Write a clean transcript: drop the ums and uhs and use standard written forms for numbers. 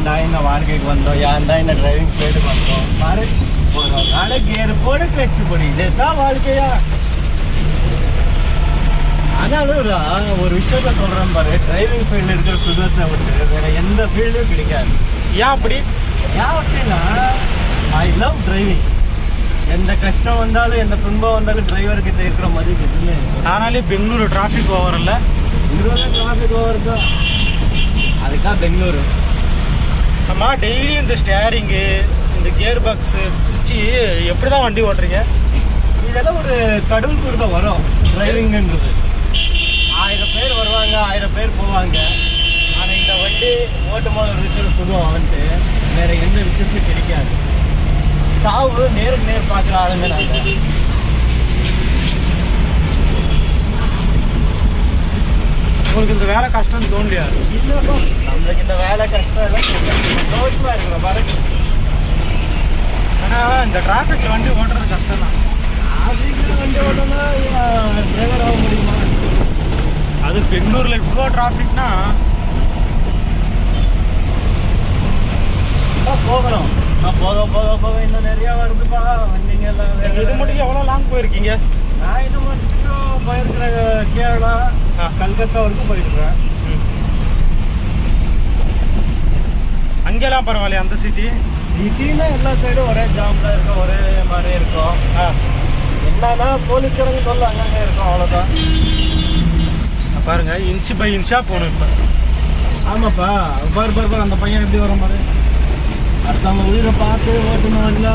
ஏன்டா இந்த வாழ்க்கைக்கு வந்தோம், ஏன்டா இந்த டிரைவிங் ஃபீல்டுக்கு வந்தோம். பாரு ஒரு நாளை கியர் போடு கிளச்சு போடு, இதுதான் வாழ்க்கையா? ஆனாலும் ஒரு விஷயத்த சொல்றேன் பாரு, டிரைவிங் ஃபீல்டு இருக்கிற சுகத்தை விட்டு வேற எந்த ஃபீல்டும் கிடைக்காது. ஏன் அப்படி? ஏன் அப்படின்னா ஐ லவ் டிரைவிங். எந்த கஷ்டம் வந்தாலும் எந்த துன்பம் வந்தாலும் டிரைவர்கிட்ட இருக்கிற மதிப்பு எதுவுமே. ஆனாலே பெங்களூரு டிராஃபிக் ஓவர் இல்லை, பெங்களூர்ல டிராஃபிக் ஓவர் தான். அதுக்காக பெங்களூரு அம்மா டெய்லி இந்த ஸ்டேரிங்கு இந்த கியர் பாக்ஸு பிடிச்சி எப்படி தான் வண்டி ஓட்டுறீங்க? இதெல்லாம் ஒரு கடவுள் கொடுக்க வரும் டிரைவிங்ன்றது. 1000 பேர் வருவாங்க, 1000 பேர் போவாங்க. ஆனால் இந்த வண்டி ஓட்டும் போது இருக்கிற சுகம் வந்துட்டு வேற எந்த விஷயத்துலையும் கிடைக்காது. சாவு நேருக்கு நேர் பார்க்குற ஆளுங்க நாங்கள். உங்களுக்கு இந்த வேலை கஷ்டம்னு தோணலையா? இல்லைப்பா, நம்மளுக்கு இந்த வேலை கஷ்டம் எல்லாம் சந்தோஷமா இருக்கிறோம் பாரு. ஆனால் இந்த டிராஃபிக்கில் வண்டி ஓட்டுறது கஷ்டம் தான். சீக்கிரம் வண்டி ஓட்டணும்னா டிரைவர் ஆக முடியுமா? அது பெங்களூரில் இவ்வளோ டிராஃபிக்னா போகணும். போக போக போக இன்னும் நிறையா வருதுப்பா வண்டிங்க எல்லாம். இது மட்டும் எவ்வளோ லாங் போயிருக்கீங்க? நான் இன்னும் மட்டும் போயிருக்கிறேன், கேரளா கல்கத்தா வரைக்கும் போயிருக்கிறேன். அங்கெல்லாம் பரவாயில்லையா? அந்த சிட்டின்னா எல்லா சைடும் ஒரே ஜாம்ல இருக்கும், ஒரே மாதிரி இருக்கும். என்னன்னா போலீஸ்காரங்க சொல்ல அங்கங்கே இருக்கும், அவ்வளோதான். பாருங்க, இன்ச்சு பை இன்ச்சா போகணும் இப்போ. ஆமாப்பா, பாரு பாரு பாரு அந்த பையன் எப்படி வர மாதிரி அடுத்தவங்க உயிரை பார்த்து ஓட்டணும். இல்லை